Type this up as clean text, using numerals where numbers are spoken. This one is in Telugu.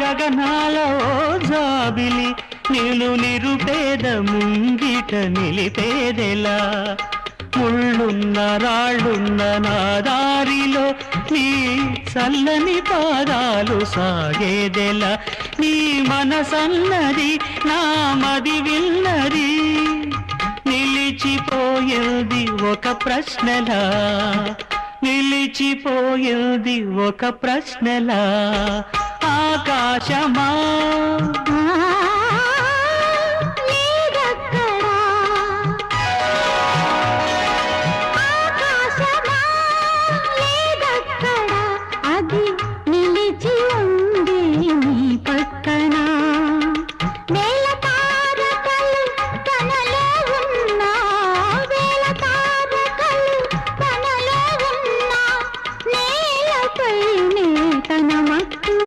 గగనాల ఓ జాబిలి నిన్ను నిరుపేద ముంగిట నిలిపేదెలా ముళ్ళున్న రాళ్ళున్న నా దారిలో నీ చల్లని పాదాలు సాగేదెలా నీ మనసన్నది నా మది విన్నది నిలిచిపోయేది ఒక ప్రశ్నలా నిలిచిపోయేది ఒక ప్రశ్నలా ఆకాశమా